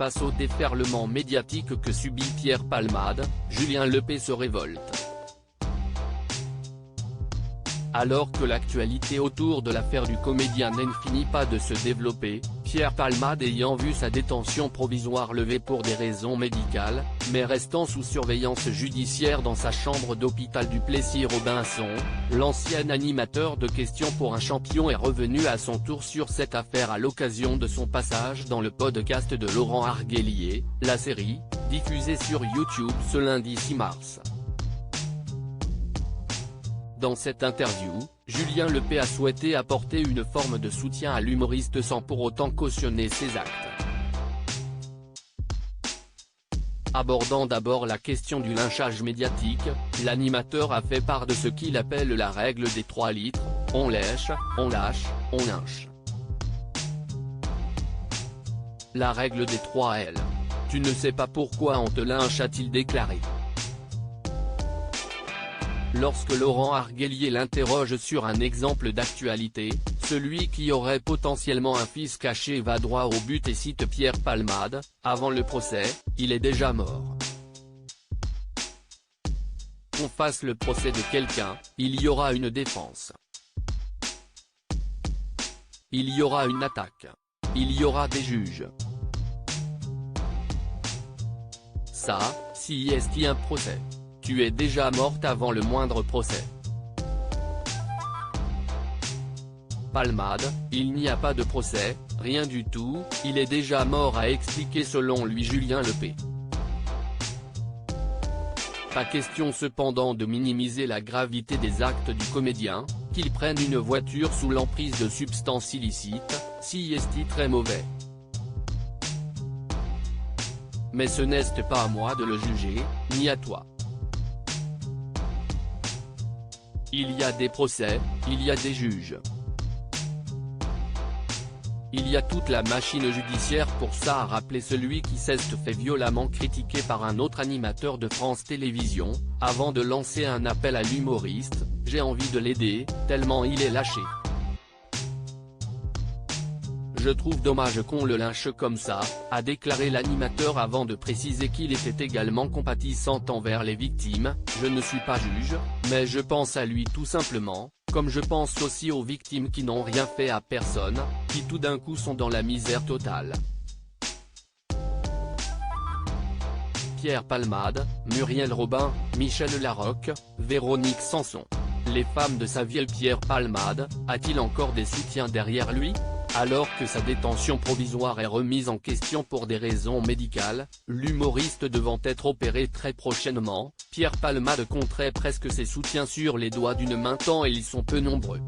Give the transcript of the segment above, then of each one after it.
Face au déferlement médiatique que subit Pierre Palmade, Julien Lepée se révolte. Alors que l'actualité autour de l'affaire du comédien ne finit pas de se développer, Pierre Palmade ayant vu sa détention provisoire levée pour des raisons médicales, mais restant sous surveillance judiciaire dans sa chambre d'hôpital du Plessis-Robinson, l'ancien animateur de Questions pour un champion est revenu à son tour sur cette affaire à l'occasion de son passage dans le podcast de Laurent Arguelier, La Série, diffusé sur YouTube ce lundi 6 mars. Dans cette interview, Julien Lepée a souhaité apporter une forme de soutien à l'humoriste sans pour autant cautionner ses actes. Abordant d'abord la question du lynchage médiatique, l'animateur a fait part de ce qu'il appelle la règle des 3 litres, on lèche, on lâche, on lynche. La règle des 3 L. Tu ne sais pas pourquoi on te lynche, a-t-il déclaré. Lorsque Laurent Arguelier l'interroge sur un exemple d'actualité, celui qui aurait potentiellement un fils caché va droit au but et cite Pierre Palmade, avant le procès, il est déjà mort. Qu'on fasse le procès de quelqu'un, il y aura une défense. Il y aura une attaque. Il y aura des juges. Ça, si est-il un procès. Tu es déjà morte avant le moindre procès. Palmade, il n'y a pas de procès, rien du tout, il est déjà mort, a expliqué selon lui Julien Lepée. Pas question cependant de minimiser la gravité des actes du comédien, qu'il prenne une voiture sous l'emprise de substances illicites, si est très mauvais. Mais ce n'est pas à moi de le juger, ni à toi. Il y a des procès, il y a des juges. Il y a toute la machine judiciaire pour ça, a rappelé celui qui s'est fait violemment critiquer par un autre animateur de France Télévisions, avant de lancer un appel à l'humoriste, « J'ai envie de l'aider, tellement il est lâché. Je trouve dommage qu'on le lynche comme ça », a déclaré l'animateur avant de préciser qu'il était également compatissant envers les victimes. « Je ne suis pas juge, mais je pense à lui tout simplement, comme je pense aussi aux victimes qui n'ont rien fait à personne, qui tout d'un coup sont dans la misère totale. » Pierre Palmade, Muriel Robin, Michel Larocque, Véronique Sanson. Les femmes de sa vie. Pierre Palmade, a-t-il encore des soutiens derrière lui ? Alors que sa détention provisoire est remise en question pour des raisons médicales, l'humoriste devant être opéré très prochainement, Pierre Palmade compterait presque ses soutiens sur les doigts d'une main tant ils sont peu nombreux.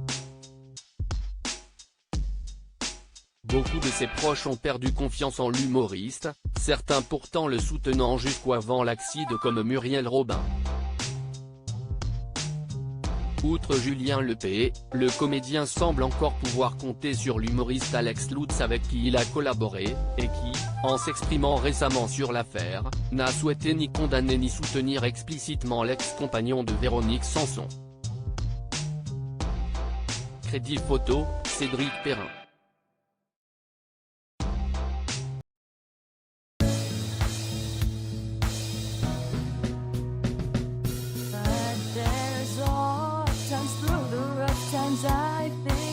Beaucoup de ses proches ont perdu confiance en l'humoriste, certains pourtant le soutenant jusqu'avant l'accident comme Muriel Robin. Outre Julien Lepée, le comédien semble encore pouvoir compter sur l'humoriste Alex Lutz avec qui il a collaboré, et qui, en s'exprimant récemment sur l'affaire, n'a souhaité ni condamner ni soutenir explicitement l'ex-compagnon de Véronique Sanson. Crédit photo, Cédric Perrin. I've been